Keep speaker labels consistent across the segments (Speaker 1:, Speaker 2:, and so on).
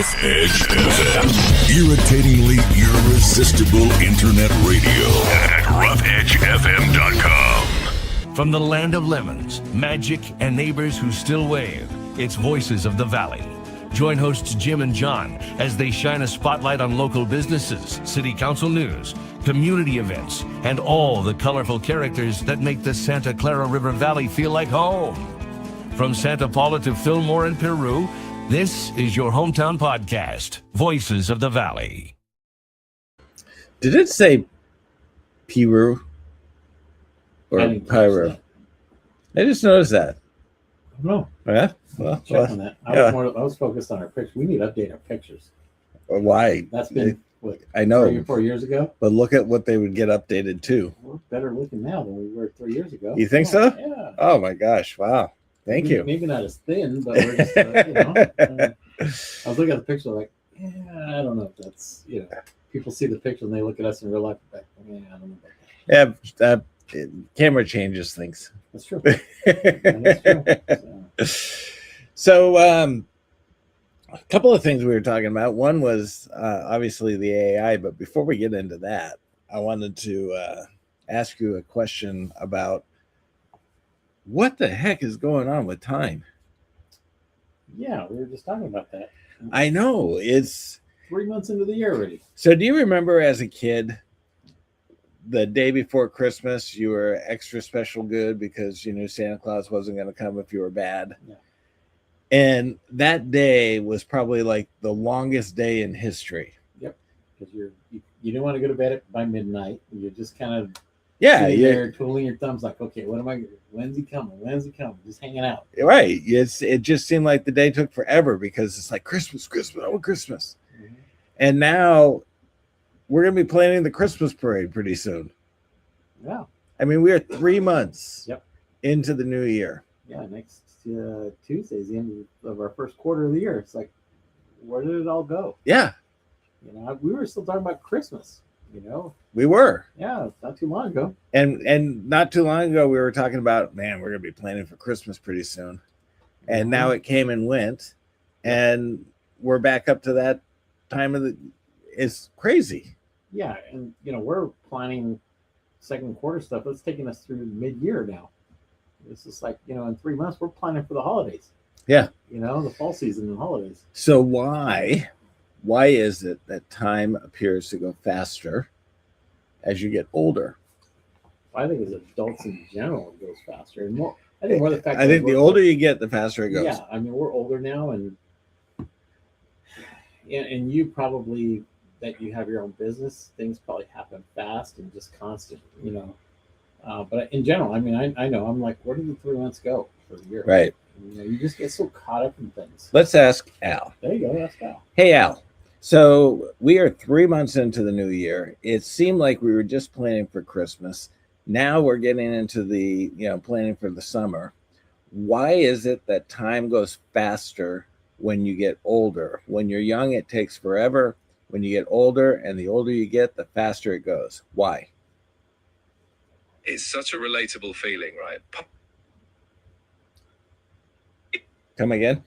Speaker 1: Rough Edge FM. Irritatingly irresistible internet radio at roughedgefm.com.
Speaker 2: From the land of lemons, magic, and neighbors who still wave, it's Voices of the Valley. Join hosts Jim and John as they shine a spotlight on local businesses, city council news, community events, and all the colorful characters that make the Santa Clara River Valley feel like home. From Santa Paula to Fillmore and Peru, this is your hometown podcast, Voices of the Valley.
Speaker 3: Did it say Peru or Pyro? I just noticed that.
Speaker 4: No.
Speaker 3: Yeah? Well,
Speaker 4: Check on that. I was focused on our pictures. We need to update our pictures.
Speaker 3: Why?
Speaker 4: That's been what,
Speaker 3: I know
Speaker 4: 3 or 4 years ago.
Speaker 3: But look at what they would get updated to.
Speaker 4: We're better looking now than we were 3 years ago.
Speaker 3: You think so?
Speaker 4: Yeah.
Speaker 3: Oh my gosh! Wow. Thank you.
Speaker 4: Maybe not as thin, but we're just, I was looking at the picture like, yeah, I don't know if that's, people see the picture and they look at us in real life. Like, yeah, I don't know about that.
Speaker 3: Yeah, camera changes things.
Speaker 4: That's true. That's true.
Speaker 3: So, a couple of things we were talking about. One was obviously the AI, but before we get into that, I wanted to ask you a question about what the heck is going on with time.
Speaker 4: Yeah, we were just talking about that.
Speaker 3: I know, it's
Speaker 4: 3 months into the year already.
Speaker 3: So do you remember as a kid, the day before Christmas, you were extra special good because you knew Santa Claus wasn't going to come if you were bad?
Speaker 4: Yeah.
Speaker 3: And that day was probably like the longest day in history.
Speaker 4: Yep. Because you didn't want to go to bed by midnight. You're just kind of
Speaker 3: sitting
Speaker 4: there twiddling your thumbs like, okay, when's he coming? When's he coming? Just hanging out.
Speaker 3: Right. It just seemed like the day took forever because it's like Christmas, oh, Christmas. Mm-hmm. And now we're going to be planning the Christmas parade pretty soon.
Speaker 4: Yeah.
Speaker 3: I mean, we are 3 months into the new year.
Speaker 4: Yeah, next Tuesday is the end of our first quarter of the year. It's like, where did it all go?
Speaker 3: Yeah.
Speaker 4: We were still talking about Christmas,
Speaker 3: We were.
Speaker 4: Yeah, not too long ago.
Speaker 3: And not too long ago, we were talking about, man, we're going to be planning for Christmas pretty soon. And now it came and went. And we're back up to that time of it's crazy.
Speaker 4: Yeah, and, we're planning second quarter stuff. It's taking us through mid-year now. It's just like, in 3 months, we're planning for the holidays.
Speaker 3: Yeah.
Speaker 4: The fall season and holidays.
Speaker 3: So why is it that time appears to go faster as you get older?
Speaker 4: I think as adults in general, it goes faster. And more, I think the fact
Speaker 3: I think the older you get, the faster it goes.
Speaker 4: Yeah, I mean, we're older now, and you probably, that you have your own business, things probably happen fast and just constant, But in general, I mean, I know, I'm like, where did the 3 months go for the year?
Speaker 3: Right.
Speaker 4: You just get so caught up in things.
Speaker 3: Let's ask Al.
Speaker 4: There you go. Ask Al.
Speaker 3: Hey, Al. So we are 3 months into the new year. It seemed like we were just planning for Christmas. Now we're getting into the, planning for the summer. Why is it that time goes faster when you get older? When you're young, it takes forever. When you get older, and the older you get, the faster it goes. Why?
Speaker 5: It's such a relatable feeling, right?
Speaker 3: Come again?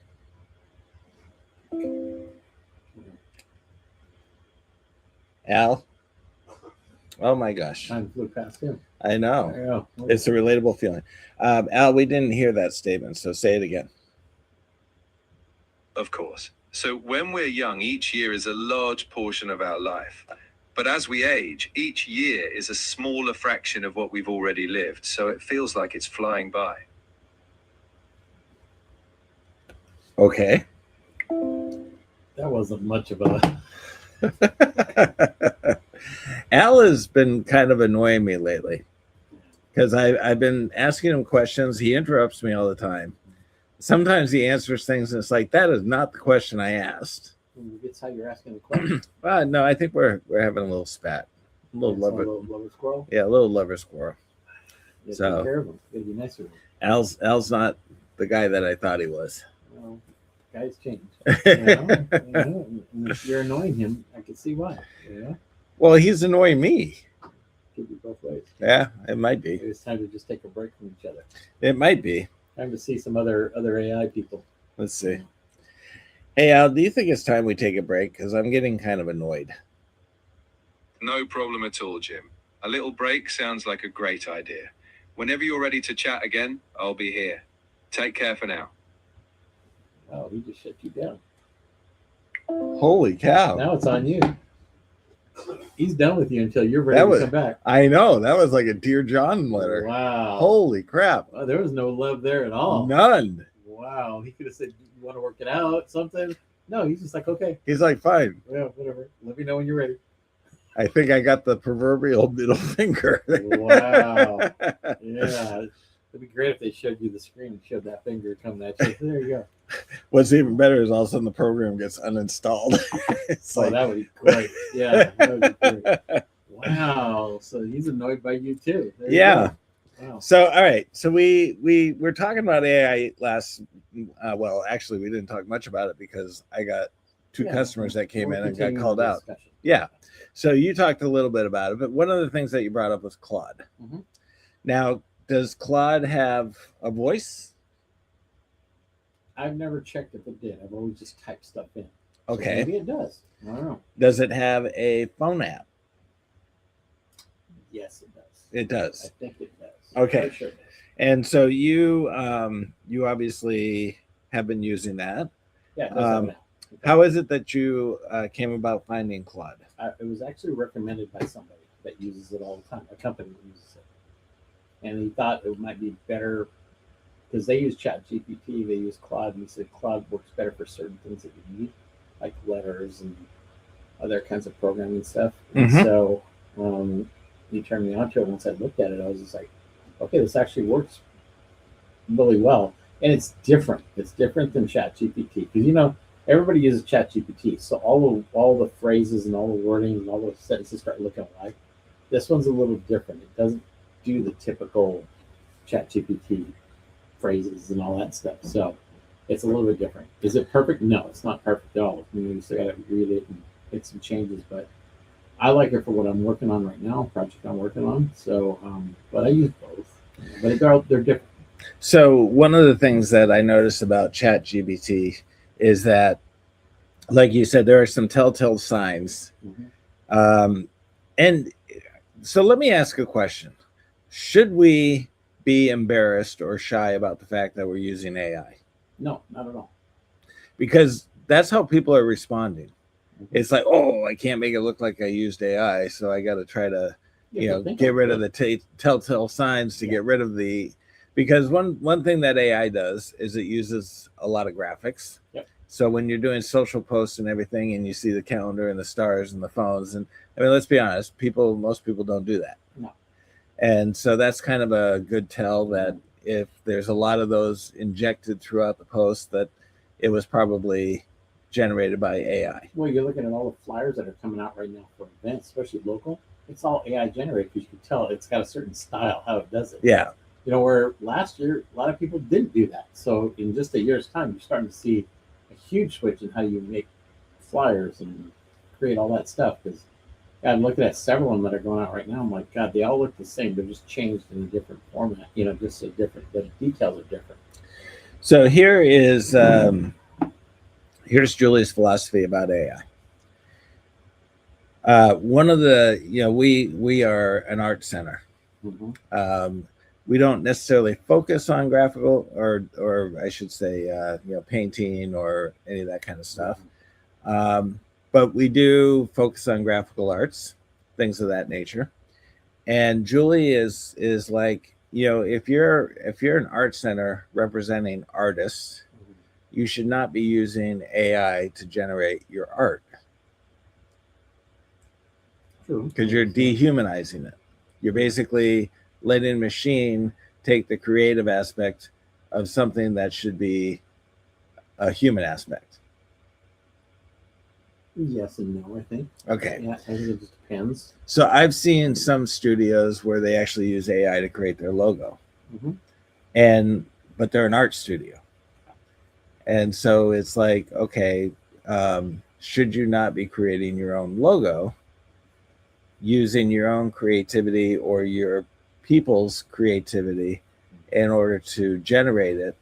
Speaker 3: Al? Oh my gosh.
Speaker 4: Time flew past him.
Speaker 3: I know. It's a relatable feeling. Al, we didn't hear that statement, so say it again.
Speaker 5: Of course. So when we're young, each year is a large portion of our life. But as we age, each year is a smaller fraction of what we've already lived. So it feels like it's flying by.
Speaker 3: Okay.
Speaker 4: That wasn't much of a...
Speaker 3: Al has been kind of annoying me lately because I've been asking him questions. He interrupts me all the time. Sometimes he answers things and it's like, that is not the question I asked.
Speaker 4: That's how you're asking the question.
Speaker 3: No, I think we're having a little spat. A little
Speaker 4: lover squirrel?
Speaker 3: Yeah, a little lover squirrel.
Speaker 4: Yeah,
Speaker 3: so
Speaker 4: take care of him. You gotta be nicer to him.
Speaker 3: Al's not the guy that I thought he was.
Speaker 4: Well, guys change. And if you're annoying him, I can see why.
Speaker 3: Well, he's annoying me.
Speaker 4: Could be both ways.
Speaker 3: Yeah, it might be.
Speaker 4: Maybe it's time to just take a break from each other.
Speaker 3: It might be.
Speaker 4: Time to see some other AI people.
Speaker 3: Let's see. Hey, Al, do you think it's time we take a break? Because I'm getting kind of annoyed.
Speaker 5: No problem at all, Jim. A little break sounds like a great idea. Whenever you're ready to chat again, I'll be here. Take care for now.
Speaker 4: Oh, he just shut you down.
Speaker 3: Holy cow.
Speaker 4: Now it's on you. He's done with you until you're ready to come back.
Speaker 3: I know. That was like a Dear John letter.
Speaker 4: Wow.
Speaker 3: Holy crap.
Speaker 4: Well, there was no love there at all.
Speaker 3: None.
Speaker 4: Wow. He could have said, you want to work it out, something? No, he's just like, okay.
Speaker 3: He's like, fine.
Speaker 4: Yeah, whatever. Let me know when you're ready.
Speaker 3: I think I got the proverbial middle finger.
Speaker 4: Wow. Yeah. It'd be great if they showed you the screen and showed that finger coming at you. There you go.
Speaker 3: What's even better is all of a sudden the program gets uninstalled. It's
Speaker 4: Oh,
Speaker 3: like,
Speaker 4: that would be great. Yeah. That would be great. Wow. So he's annoyed by you too. There you
Speaker 3: yeah.
Speaker 4: go. Wow.
Speaker 3: So, all right. So we were talking about AI last. Well, actually, we didn't talk much about it because I got two
Speaker 4: Yeah.
Speaker 3: customers that came
Speaker 4: We're
Speaker 3: in and got
Speaker 4: continuing
Speaker 3: called
Speaker 4: the
Speaker 3: out.
Speaker 4: discussion.
Speaker 3: Yeah. So you talked a little bit about it, but one of the things that you brought up was Claude.
Speaker 4: Mhm.
Speaker 3: Now, does Claude have a voice?
Speaker 4: I've never checked if it did. I've always just typed stuff in. So
Speaker 3: Okay.
Speaker 4: maybe it does. I don't know.
Speaker 3: Does it have a phone app?
Speaker 4: Yes, it does.
Speaker 3: It
Speaker 4: I
Speaker 3: does.
Speaker 4: think it does.
Speaker 3: Okay.
Speaker 4: For sure it does.
Speaker 3: And so you obviously have been using that.
Speaker 4: Yeah, it does have an app.
Speaker 3: How is it that you came about finding Claude?
Speaker 4: It was actually recommended by somebody that uses it all the time, a company that uses it. And he thought it might be better because they use ChatGPT, they use Claude, and he said Claude works better for certain things that you need, like letters and other kinds of programming stuff. And
Speaker 3: Mhm.
Speaker 4: so he turned me on to it. Once I looked at it, I was just like, okay, this actually works really well. And it's different. It's different than ChatGPT because, everybody uses ChatGPT. So all the phrases and all the wording and all the sentences start looking alike. This one's a little different. It doesn't do the typical ChatGPT phrases and all that stuff. So it's a little bit different. Is it perfect? No, it's not perfect at all. You still got to read it and make some changes. But I like it for what I'm working on right now, project I'm working on. So, but I use both. But they're different.
Speaker 3: So one of the things that I noticed about ChatGPT is that, like you said, there are some telltale signs.
Speaker 4: Mhm.
Speaker 3: And so let me ask a question. Should we be embarrassed or shy about the fact that we're using AI?
Speaker 4: No, not at all.
Speaker 3: Because that's how people are responding.
Speaker 4: Mhm.
Speaker 3: It's like, oh, I can't make it look like I used AI, so I got to try to,
Speaker 4: Yeah, but think
Speaker 3: get
Speaker 4: of
Speaker 3: rid
Speaker 4: it.
Speaker 3: of the telltale signs to
Speaker 4: Yeah.
Speaker 3: get rid of the. Because one thing that AI does is it uses a lot of graphics.
Speaker 4: Yep.
Speaker 3: So when you're doing social posts and everything, and you see the calendar and the stars and the phones, and I mean, let's be honest, most people don't do that.
Speaker 4: No.
Speaker 3: And so that's kind of a good tell that if there's a lot of those injected throughout the post, that it was probably generated by AI.
Speaker 4: Well, you're looking at all the flyers that are coming out right now for events, especially local. It's all AI generated because you can tell it's got a certain style how it does it.
Speaker 3: Yeah.
Speaker 4: Where last year a lot of people didn't do that. So in just a year's time, you're starting to see a huge switch in how you make flyers and create all that stuff. Because I'm looking at several of them that are going out right now. I'm like, God, they all look the same. They're just changed in a different format. Just so different. The details are different.
Speaker 3: So here's Julie's philosophy about AI. One of the, we are an art center.
Speaker 4: Mm-hmm.
Speaker 3: We don't necessarily focus on graphical or I should say, painting or any of that kind of stuff. But we do focus on graphical arts, things of that nature. And Julie is like, if you're an art center representing artists, you should not be using AI to generate your art.
Speaker 4: True.
Speaker 3: Because you're dehumanizing it. You're basically letting a machine take the creative aspect of something that should be a human aspect.
Speaker 4: Yes and no, I think.
Speaker 3: Okay.
Speaker 4: Yeah, I think it just depends.
Speaker 3: So I've seen some studios where they actually use AI to create their logo.
Speaker 4: Mm-hmm.
Speaker 3: But they're an art studio. And so it's like, okay, should you not be creating your own logo using your own creativity or your people's creativity in order to generate it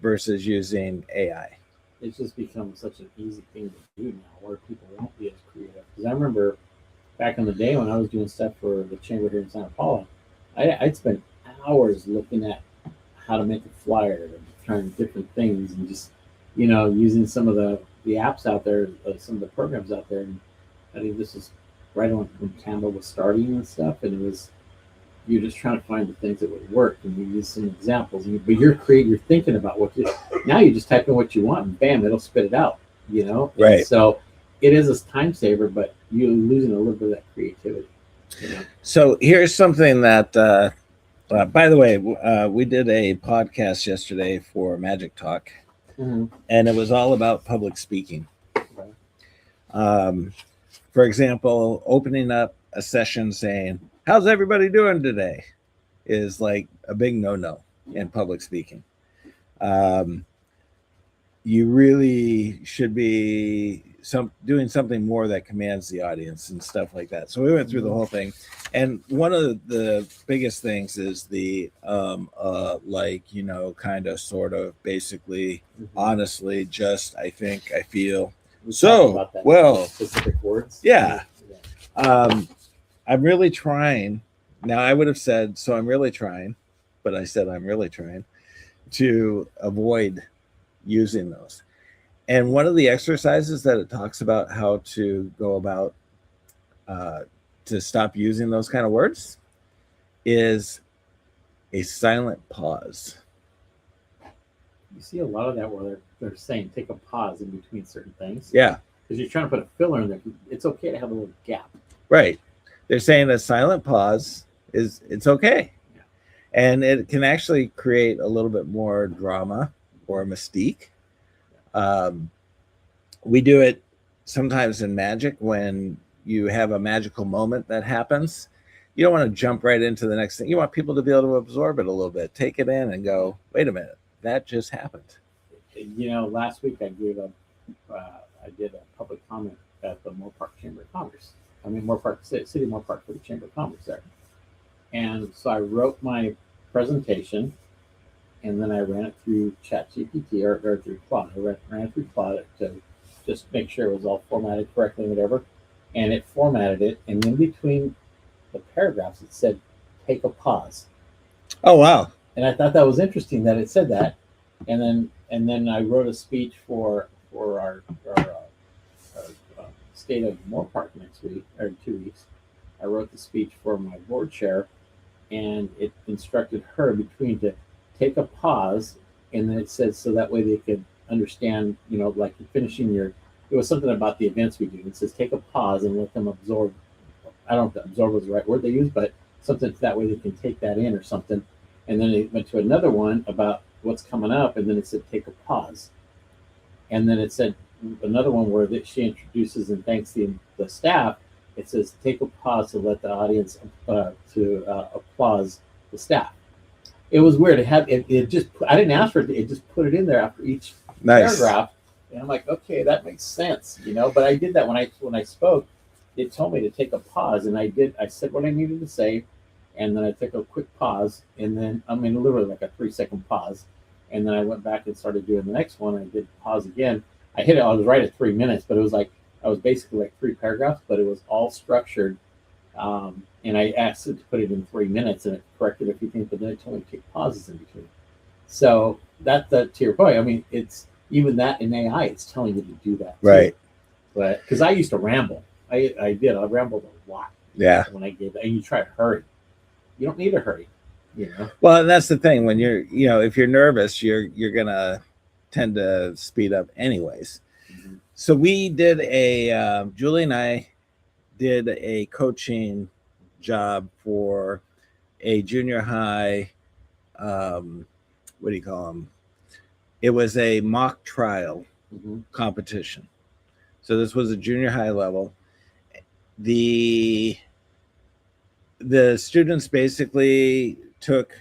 Speaker 3: versus using AI?
Speaker 4: it's just become such an easy thing to do now, where people won't be as creative. Because I remember back in the day when I was doing stuff for the chamber here in Santa Paula, I'd spend hours looking at how to make a flyer and trying different things, and just using some of the apps out there, some of the programs out there. And I think this is right on when Canva was starting and stuff, and you're just trying to find the things that would work, and you use some examples. But you're thinking about now you just type in what you want, and bam, it'll spit it out.
Speaker 3: Right.
Speaker 4: And so it is a time saver, but you're losing a little bit of that creativity.
Speaker 3: So here's something that, by the way, we did a podcast yesterday for Magic Talk, and it was all about public speaking.
Speaker 4: Right.
Speaker 3: For example, opening up a session saying, "How's everybody doing today?" is like a big no-no in public speaking. You really should be doing something more that commands the audience and stuff like that. So we went through the whole thing, and one of the biggest things is the kind of sort of basically honestly just I feel so well
Speaker 4: specific words.
Speaker 3: Yeah. I'm really trying. Now I would have said, so I'm really trying, but I said I'm really trying to avoid using those. And one of the exercises that it talks about how to go about to stop using those kind of words is a silent pause.
Speaker 4: You see a lot of that where they're saying take a pause in between certain things.
Speaker 3: Yeah.
Speaker 4: Because you're trying to put a filler in there. It's okay to have a little gap.
Speaker 3: Right. They're saying a silent pause it's okay.
Speaker 4: Yeah.
Speaker 3: And it can actually create a little bit more drama or mystique. We do it sometimes in magic when you have a magical moment that happens. You don't want to jump right into the next thing. You want people to be able to absorb it a little bit, take it in and go, wait a minute, that just happened.
Speaker 4: Last week I did a public comment at the Moorpark Chamber of Commerce. City of Moorpark for the Chamber of Commerce there. And so I wrote my presentation, and then I ran it through ChatGPT or through Claude. I ran it through Claude to just make sure it was all formatted correctly and whatever. And it formatted it, and in between the paragraphs it said, take a pause.
Speaker 3: Oh, wow.
Speaker 4: And I thought that was interesting that it said that. And then I wrote a speech for our state of Moorpark next week, or 2 weeks. I wrote the speech for my board chair, and it instructed her between to take a pause, and then it said so that way they could understand, like finishing it was something about the events we do. It says take a pause and let them absorb. I don't know if absorb was the right word they use, but something that way they can take that in or something. And then it went to another one about what's coming up, and then it said take a pause. And then it said another one where she introduces and thanks the staff. It says take a pause to let the audience applause the staff. It was weird. It just I didn't ask for it. It just put it in there after each paragraph, and I'm like, okay, that makes sense, But I did that when I spoke. It told me to take a pause, and I did. I said what I needed to say, and then I took a quick pause, and then literally like a 3-second pause, and then I went back and started doing the next one. I did pause again. I hit it. I was right at 3 minutes, but it was like I was basically like 3 paragraphs, but it was all structured. And I asked it to put it in 3 minutes, and it corrected a few things, but then it told me to take pauses in between. So that to your point, it's even that in AI, it's telling you to do that too.
Speaker 3: Right.
Speaker 4: But because I used to ramble, I rambled a lot.
Speaker 3: Yeah.
Speaker 4: When I gave that, and you try to hurry, you don't need to hurry.
Speaker 3: Well, and that's the thing when you're, if you're nervous, you're gonna tend to speed up anyways. Mm-hmm. So we did Julie and I did a coaching job for a junior high, what do you call them? It was a mock trial competition. So this was a junior high level. The students basically took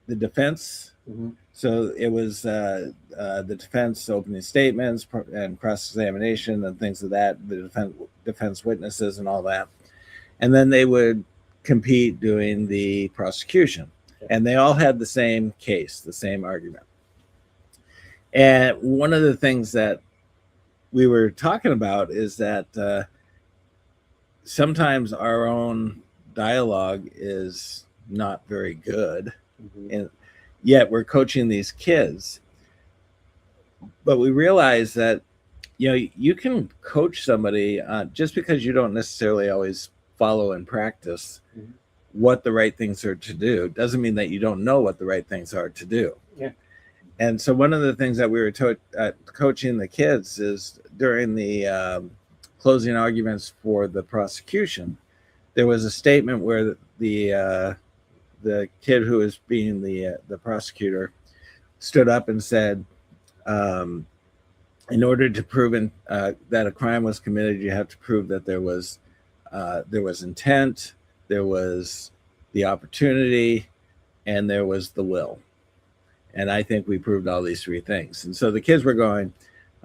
Speaker 3: the defense. Mm-hmm. So it was the defense opening statements and cross-examination and things of that, the defense witnesses and all that. And then they would compete doing the prosecution. Okay. And they all had the same case, the same argument. And one of the things that we were talking about is that sometimes our own dialogue is not very good, and yet we're coaching these kids. But we realize that, you can coach somebody just because you don't necessarily always follow and practice what the right things are to do doesn't mean that you don't know what the right things are to do.
Speaker 4: Yeah.
Speaker 3: And so one of the things that we were coaching the kids is during the closing arguments for the prosecution, there was a statement where the kid who was being the prosecutor stood up and said, in order to prove that a crime was committed, you have to prove that there was intent, there was the opportunity, and there was the will. And I think we proved all these three things. And so the kids were going,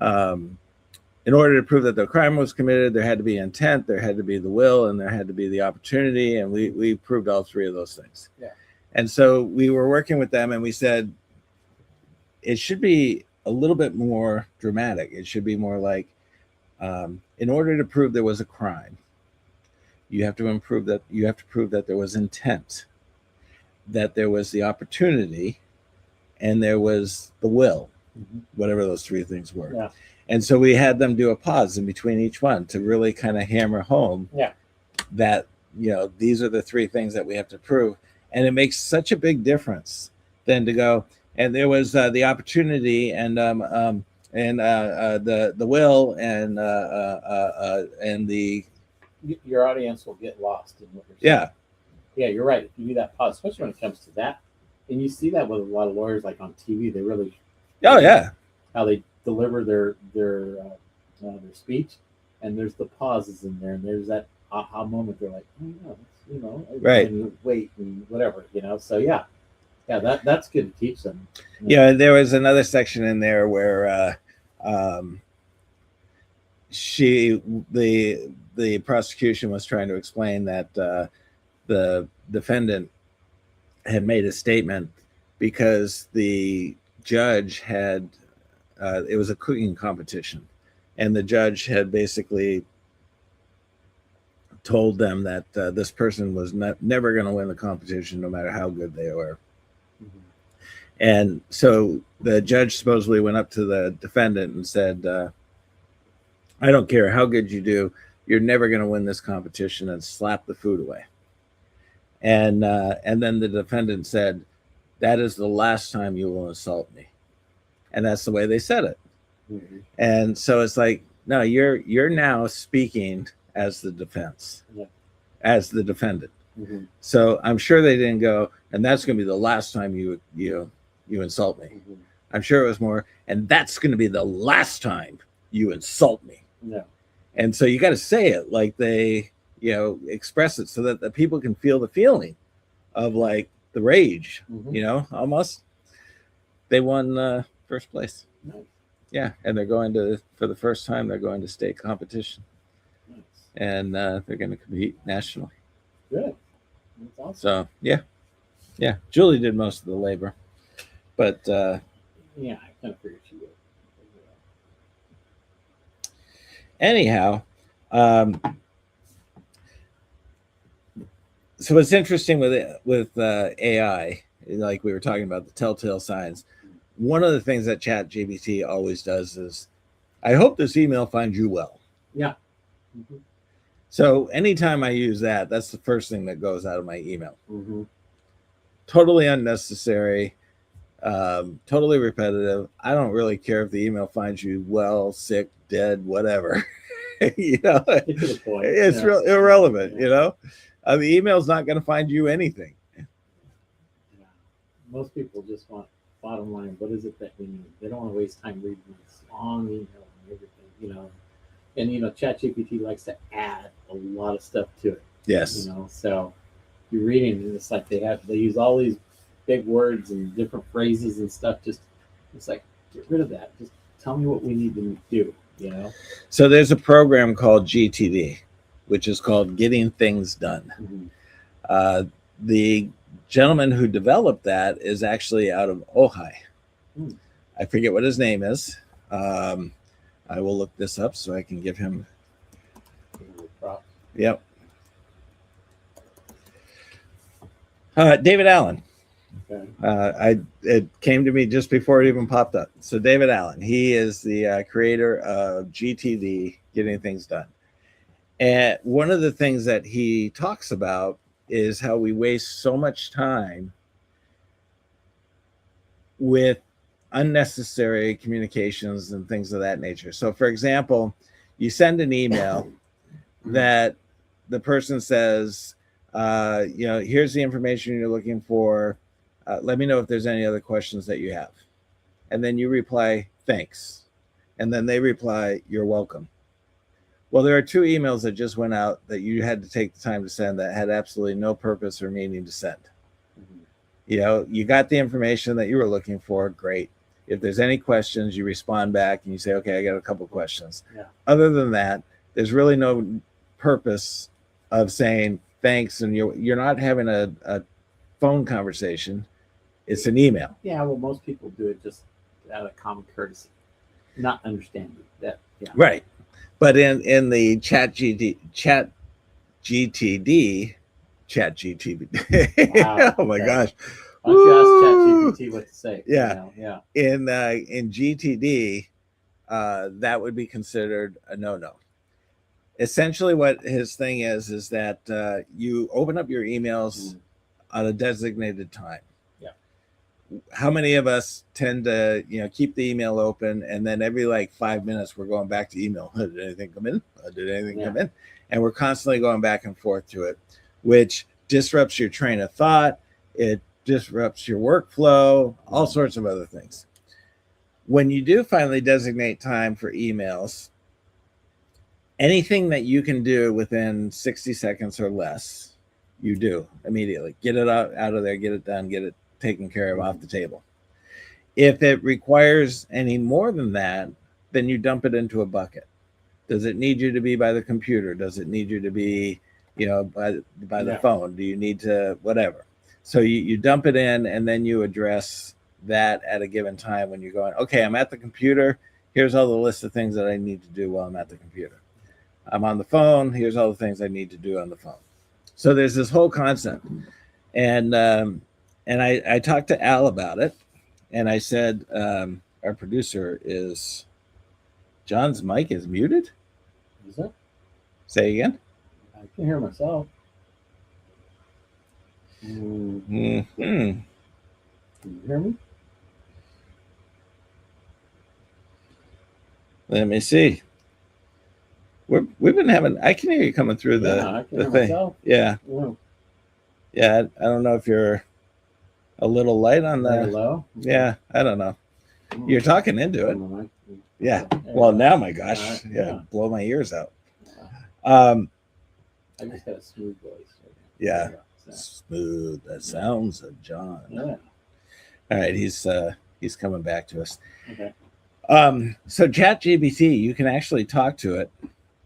Speaker 3: in order to prove that the crime was committed, there had to be intent, there had to be the will, and there had to be the opportunity. And we proved all three of those things.
Speaker 4: Yeah.
Speaker 3: And so we were working with them and we said, it should be a little bit more dramatic. It should be more like, in order to prove there was a crime, you have to prove that there was intent, that there was the opportunity, and there was the will, whatever those three things were.
Speaker 4: Yeah.
Speaker 3: And so we had them do a pause in between each one to really kind of hammer home that, these are the three things that we have to prove. And it makes such a big difference than to go, and there was the opportunity and the will and the.
Speaker 4: Your audience will get lost in what you're saying. Yeah, you're right. If you do that pause, especially when it comes to that, and you see that with a lot of lawyers, like on TV, they really.
Speaker 3: Oh yeah.
Speaker 4: How they deliver their speech, and there's the pauses in there, and there's that aha moment. They're like, oh, yeah,
Speaker 3: right.
Speaker 4: And you wait and whatever, So yeah, that's good to teach them.
Speaker 3: Yeah, there was another section in there where the prosecution was trying to explain that the defendant had made a statement because the judge had it was a cooking competition, and the judge had basically told them that this person was never going to win the competition no matter how good they were. And so the judge supposedly went up to the defendant and said, I don't care how good you do, you're never going to win this competition, and slapped the food away. And then the defendant said, that is the last time you will insult me. And that's the way they said it. And so it's like, no, you're now speaking as the defense, as the defendant. So I'm sure they didn't go, and that's going to be the last time you insult me. I'm sure it was more, and that's going to be the last time you insult me. And so you got to say it like they, express it so that the people can feel the feeling of like the rage, almost. They won first place.
Speaker 4: Nice.
Speaker 3: Yeah. And they're for the first time, they're going to state competition.
Speaker 4: Nice.
Speaker 3: And they're going to compete nationally.
Speaker 4: Good. That's awesome.
Speaker 3: So, yeah. Julie did most of the labor. But
Speaker 4: yeah, I kind of figured she would.
Speaker 3: Anyhow, so what's interesting with AI, like we were talking about the telltale signs, one of the things that ChatGPT always does is, I hope this email finds you well.
Speaker 4: Yeah.
Speaker 3: So anytime I use that, that's the first thing that goes out of my email. Totally unnecessary, totally repetitive. I don't really care if the email finds you well, sick, dead, whatever.
Speaker 4: Get to the point.
Speaker 3: It's irrelevant. The email's not going to find you anything.
Speaker 4: Most people just want bottom line. What is it that we need? They don't want to waste time reading this long email and everything. And ChatGPT likes to add a lot of stuff to it.
Speaker 3: Yes.
Speaker 4: So you're reading, and it's like they use all these big words and different phrases and stuff. Just it's like, get rid of that. Just tell me what we need to do.
Speaker 3: So there's a program called GTD, which is called Getting Things Done. The gentleman who developed that is actually out of Ojai. I forget what his name is. I will look this up so I can give him. Yep. David Allen.
Speaker 4: Okay.
Speaker 3: It came to me just before it even popped up. So David Allen, he is the creator of GTD, Getting Things Done. And one of the things that he talks about is how we waste so much time with unnecessary communications and things of that nature. So for example, you send an email that the person says, here's the information you're looking for. Let me know if there's any other questions that you have. And then you reply, thanks. And then they reply, you're welcome. Well, there are 2 emails that just went out that you had to take the time to send that had absolutely no purpose or meaning to send. You got the information that you were looking for. Great. If there's any questions, you respond back and you say, okay, I got a couple questions.
Speaker 4: Yeah.
Speaker 3: Other than that, there's really no purpose of saying thanks. And you're not having a phone conversation. It's an email.
Speaker 4: Yeah. Well, most people do it just out of common courtesy, not understanding that. Yeah.
Speaker 3: Right. But in the chat GTD,
Speaker 4: Wow.
Speaker 3: Oh my gosh.
Speaker 4: Why don't you ask ChatGPT what to say?
Speaker 3: Yeah.
Speaker 4: Yeah.
Speaker 3: In GTD, that would be considered a no-no. Essentially what his thing is that you open up your emails on a designated time.
Speaker 4: Yeah.
Speaker 3: How many of us tend to, keep the email open and then every like 5 minutes we're going back to email? Did anything come in? Did anything come in? And we're constantly going back and forth to it, which disrupts your train of thought. It disrupts your workflow, all sorts of other things. When you do finally designate time for emails, anything that you can do within 60 seconds or less, you do immediately. Get it out of there, get it done, get it taken care of off the table. If it requires any more than that, then you dump it into a bucket. Does it need you to be by the computer? Does it need you to be, by the phone? Do you need to whatever? So you dump it in and then you address that at a given time when you're going, okay, I'm at the computer. Here's all the list of things that I need to do while I'm at the computer. I'm on the phone. Here's all the things I need to do on the phone. So there's this whole concept. And I talked to Al about it. And I said, our producer is, John's mic is muted.
Speaker 4: Is it?
Speaker 3: Say again.
Speaker 4: I can hear myself.
Speaker 3: Mm-hmm.
Speaker 4: Can you hear me?
Speaker 3: Let me see. We've been having. I can hear you coming through the thing.
Speaker 4: Myself.
Speaker 3: Yeah.
Speaker 4: Wow.
Speaker 3: Yeah. I don't know if you're a little light on
Speaker 4: Very
Speaker 3: the.
Speaker 4: low.
Speaker 3: Yeah. I don't know. You're talking into it.
Speaker 4: Right.
Speaker 3: Yeah. Well, now my gosh.
Speaker 4: Right.
Speaker 3: Yeah. Blow my ears out.
Speaker 4: I just got a smooth voice.
Speaker 3: Yeah.
Speaker 4: So,
Speaker 3: Smooth. That sounds of John.
Speaker 4: yeah.
Speaker 3: All right. He's coming back to us.
Speaker 4: Okay.
Speaker 3: So ChatGPT, you can actually talk to it.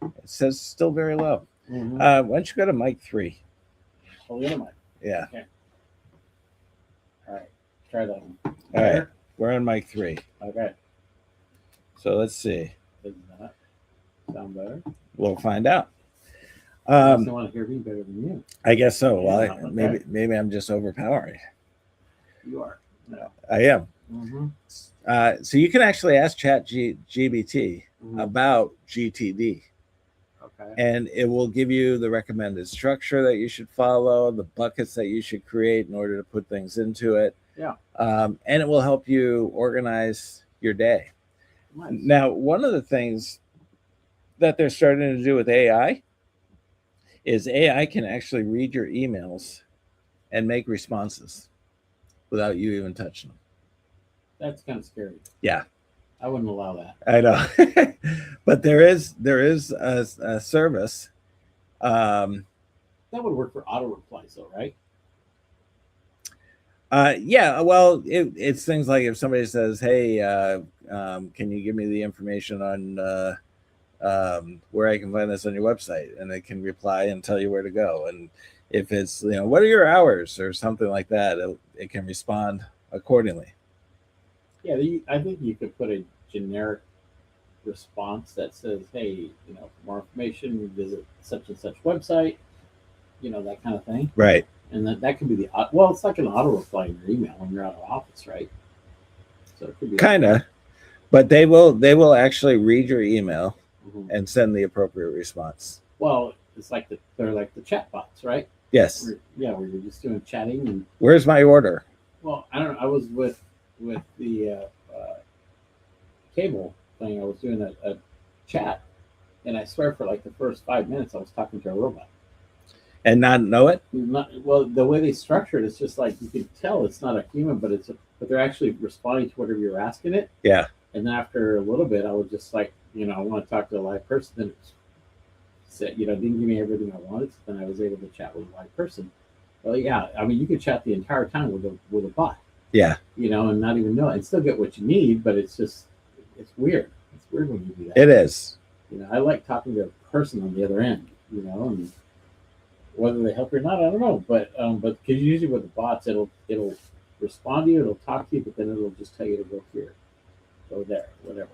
Speaker 3: It says still very low.
Speaker 4: Mm-hmm.
Speaker 3: Why don't you go to mic 3?
Speaker 4: Oh, the other mic.
Speaker 3: Yeah.
Speaker 4: All right. Try that one.
Speaker 3: All right. We're on mic 3.
Speaker 4: Okay.
Speaker 3: So let's see.
Speaker 4: Does that sound better?
Speaker 3: We'll find out.
Speaker 4: You also want to hear me better than you.
Speaker 3: I guess so. Well,
Speaker 4: Yeah, okay.
Speaker 3: maybe I'm just overpowering.
Speaker 4: You are. No.
Speaker 3: I am.
Speaker 4: Mm-hmm.
Speaker 3: So you can actually ask ChatGPT
Speaker 4: Mm-hmm.
Speaker 3: about GTD,
Speaker 4: Okay.
Speaker 3: and it will give you the recommended structure that you should follow, the buckets that you should create in order to put things into it.
Speaker 4: Yeah.
Speaker 3: And it will help you organize your day.
Speaker 4: Nice.
Speaker 3: Now, one of the things that they're starting to do with AI is AI can actually read your emails and make responses without you even touching them.
Speaker 4: That's kind of scary.
Speaker 3: Yeah,
Speaker 4: I wouldn't allow that.
Speaker 3: I know. But there is a service.
Speaker 4: That would work for auto replies, though, right?
Speaker 3: Yeah, well, it's things like if somebody says, hey, can you give me the information on where I can find this on your website? And it can reply and tell you where to go. And if it's, what are your hours or something like that, it can respond accordingly.
Speaker 4: Yeah, I think you could put a generic response that says, "Hey, for more information, visit such and such website," that kind of thing.
Speaker 3: Right.
Speaker 4: And that could be well, it's like an auto reply in your email when you're out of office, right? So it could be
Speaker 3: Kind of, but they will actually read your email
Speaker 4: Mhm.
Speaker 3: and send the appropriate response.
Speaker 4: Well, it's like they're like the chat bots, right?
Speaker 3: Yes.
Speaker 4: Where you're just doing chatting and
Speaker 3: Where's my order?
Speaker 4: well, I don't know. I was with the cable thing. I was doing a chat, and I swear for like the first 5 minutes, I was talking to a robot.
Speaker 3: And not know it?
Speaker 4: Well, the way they structure it, it's just like you can tell it's not a human, but but they're actually responding to whatever you're asking it.
Speaker 3: Yeah.
Speaker 4: And then after a little bit, I was just like, I want to talk to a live person. Then it said, didn't give me everything I wanted. So then I was able to chat with a live person. Well, yeah, I mean, you could chat the entire time with a bot.
Speaker 3: Yeah.
Speaker 4: And not even know it, and still get what you need, but it's weird. It's weird when you do that.
Speaker 3: It is.
Speaker 4: I like talking to a person on the other end. And whether they help you or not, I don't know. But because usually with the bots, it'll respond to you, it'll talk to you, but then it'll just tell you to go here, go there, whatever.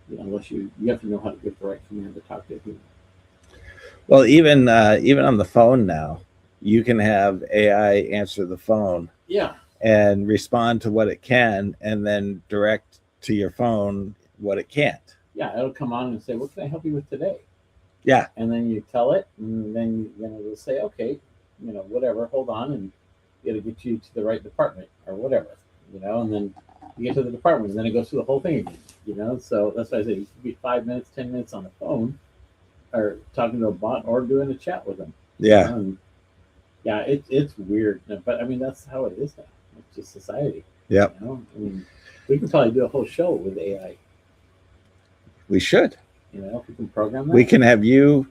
Speaker 4: Unless you have to know how to get the right command to talk to a human.
Speaker 3: Well, even on the phone now, you can have AI answer the phone.
Speaker 4: Yeah.
Speaker 3: And respond to what it can, and then direct to your phone what it can't.
Speaker 4: Yeah, it'll come on and say, "What can I help you with today?"
Speaker 3: Yeah.
Speaker 4: And then you tell it, and then it'll say, "Okay, whatever. Hold on," and it'll get you to the right department or whatever. And then you get to the department, and then it goes through the whole thing again. So that's why I say you could be 5 minutes, 10 minutes on the phone, or talking to a bot, or doing a chat with them.
Speaker 3: Yeah.
Speaker 4: And yeah, it's weird, but I mean that's how it is now. It's just society.
Speaker 3: Yep.
Speaker 4: I mean, we could probably do a whole show with AI.
Speaker 3: We should.
Speaker 4: If we can program that.
Speaker 3: We can have you.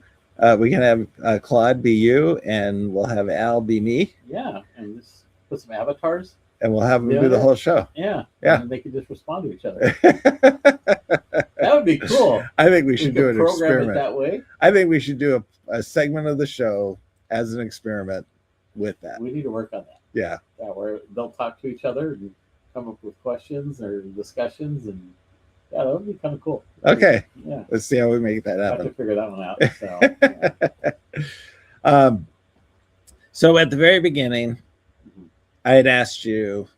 Speaker 3: We can have Claude be you, and we'll have Al be me.
Speaker 4: Yeah, and just put some avatars.
Speaker 3: And we'll have them do the whole show.
Speaker 4: Yeah.
Speaker 3: Yeah.
Speaker 4: And they could just respond to each other. That would be cool.
Speaker 3: I think we should do an
Speaker 4: program
Speaker 3: experiment.
Speaker 4: it that way.
Speaker 3: I think we should do a segment of the show as an experiment with that.
Speaker 4: We need to work on that.
Speaker 3: Yeah.
Speaker 4: Yeah, where they'll talk to each other and come up with questions or discussions, and yeah, that would be kind of cool.
Speaker 3: Okay.
Speaker 4: Yeah.
Speaker 3: Let's see how we make that
Speaker 4: I have to
Speaker 3: happen.
Speaker 4: figure that one out. So, yeah.
Speaker 3: So at the very beginning, I had asked you,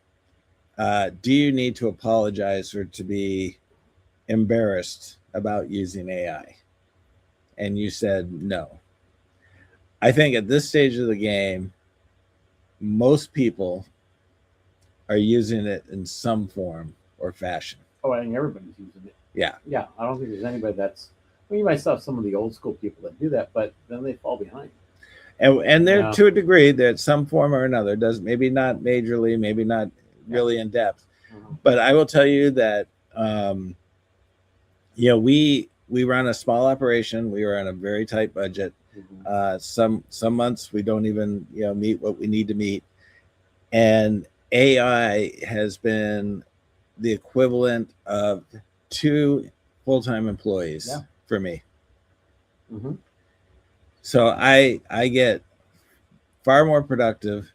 Speaker 3: do you need to apologize or to be embarrassed about using AI? And you said no. I think at this stage of the game, most people are using it in some form or fashion.
Speaker 4: Oh, I think everybody's using it.
Speaker 3: Yeah.
Speaker 4: Yeah, I don't think there's anybody that's. You might still have some of the old school people that do that, but then they fall behind.
Speaker 3: And they're
Speaker 4: Yeah.
Speaker 3: to a degree that some form or another does, maybe not majorly, maybe not really in depth. But I will tell you that we run a small operation. We are on a very tight budget. Some months we don't even meet what we need to meet, and AI has been the equivalent of 2 full-time employees for me.
Speaker 4: Mm-hmm.
Speaker 3: So I get far more productive,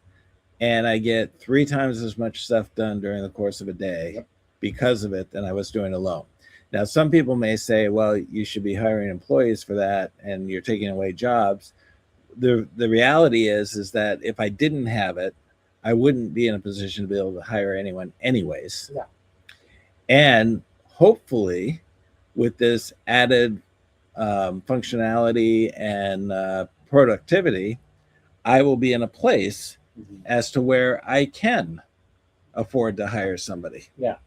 Speaker 3: and I get 3 times as much stuff done during the course of a day because of it than I was doing alone. Now, some people may say, well, you should be hiring employees for that, and you're taking away jobs. The reality is that if I didn't have it, I wouldn't be in a position to be able to hire anyone anyways.
Speaker 4: Yeah.
Speaker 3: And hopefully, with this added functionality and productivity, I will be in a place as to where I can afford to hire somebody.
Speaker 4: Yeah.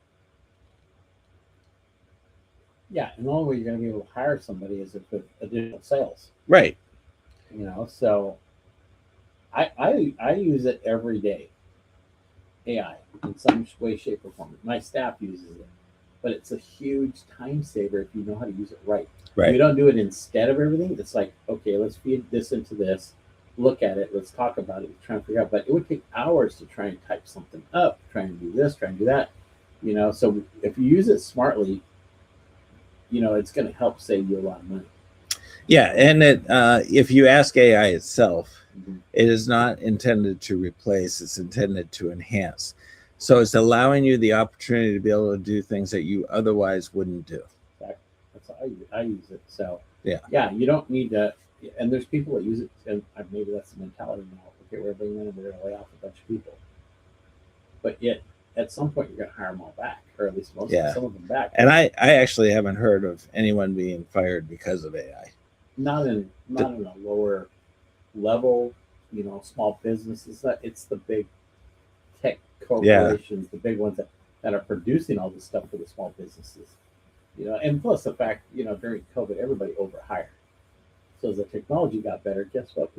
Speaker 4: Yeah, and the only way you're going to be able to hire somebody is if with additional sales.
Speaker 3: Right.
Speaker 4: So I use it every day. AI in some way, shape, or form. My staff uses it, but it's a huge time saver if you know how to use it right.
Speaker 3: Right.
Speaker 4: You don't do it instead of everything. It's like, okay, let's feed this into this, look at it, let's talk about it, try and figure out. But it would take hours to try and type something up, try and do this, try and do that. So if you use it smartly, it's going to help save you a lot of money.
Speaker 3: Yeah, and if you ask AI itself, it is not intended to replace, it's intended to enhance. So it's allowing you the opportunity to be able to do things that you otherwise wouldn't do.
Speaker 4: That's how I use it. So
Speaker 3: Yeah.
Speaker 4: you don't need to. And there's people that use it, and maybe that's the mentality now. Okay, we're bringing in and we're going to lay off a bunch of people. But yet, at some point, you're going to hire them all back, or at least some of them back.
Speaker 3: And I actually haven't heard of anyone being fired because of AI.
Speaker 4: Not in a lower level, small businesses. It's the big tech corporations, the big ones that are producing all this stuff for the small businesses. And plus the fact, during COVID, everybody overhired. So as the technology got better, guess what?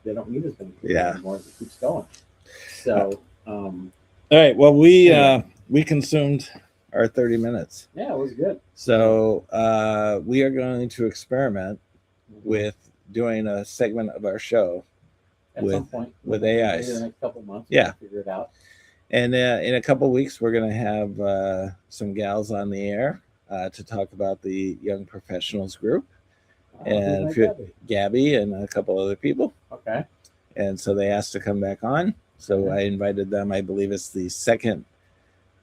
Speaker 4: They don't need as many people anymore as it keeps going. So,
Speaker 3: all right. Well, we consumed our 30 minutes.
Speaker 4: Yeah, it was good.
Speaker 3: So we are going to experiment with doing a segment of our show
Speaker 4: at some point
Speaker 3: with AIs.
Speaker 4: Maybe in the next couple months.
Speaker 3: Yeah.
Speaker 4: We'll figure it out.
Speaker 3: And in a couple of weeks, we're going to have some gals on the air to talk about the Young Professionals Group. And Gabby and a couple other people.
Speaker 4: Okay.
Speaker 3: And so they asked to come back on. So I invited them. I believe it's the second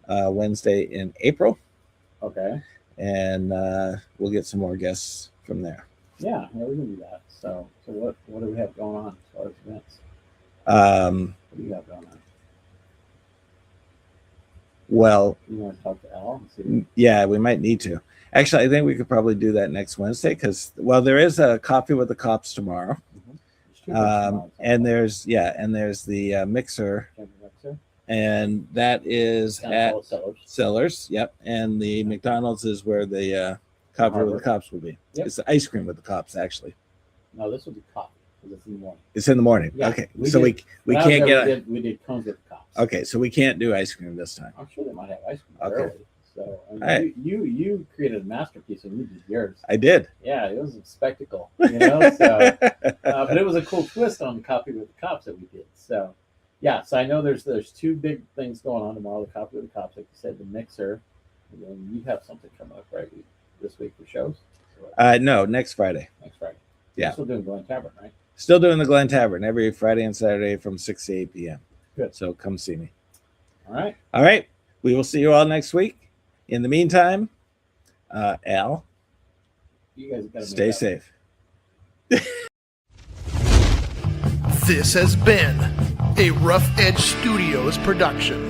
Speaker 3: Wednesday in April.
Speaker 4: Okay.
Speaker 3: And we'll get some more guests from there.
Speaker 4: Yeah, we can do that. So what do we have going on as far as events? What do you have going on?
Speaker 3: Well,
Speaker 4: you want to talk to Al and see?
Speaker 3: Yeah, we might need to. Actually, I think we could probably do that next Wednesday because, there is a Coffee with the Cops tomorrow. And there's the Mixer, and that is at Sellers. Yep, and the McDonald's is where the Coffee with the Cops will be. Yep. It's the ice cream with the cops, actually.
Speaker 4: No, this will be coffee because it's in the morning.
Speaker 3: It's in the morning. Yeah, okay, we can't get.
Speaker 4: We did cones with the cops.
Speaker 3: Okay, so we can't do ice cream this time.
Speaker 4: I'm sure they might have ice cream early. So you created a masterpiece and you did yours.
Speaker 3: I did.
Speaker 4: Yeah, it was a spectacle, So, but it was a cool twist on the Coffee with the Cops that we did. So, yeah. So I know there's two big things going on tomorrow. The Coffee with the Cops, like you said, the Mixer, and then you have something coming up right this week for shows.
Speaker 3: No, next Friday.
Speaker 4: Next Friday.
Speaker 3: Yeah.
Speaker 4: You're still doing Glen Tavern, right?
Speaker 3: Still doing the Glen Tavern every Friday and Saturday from 6 to 8 p.m.
Speaker 4: Good.
Speaker 3: So come see me.
Speaker 4: All right.
Speaker 3: All right. We will see you all next week. In the meantime, Al,
Speaker 4: you guys gotta
Speaker 3: stay safe.
Speaker 6: This has been a Rough Edge Studios production.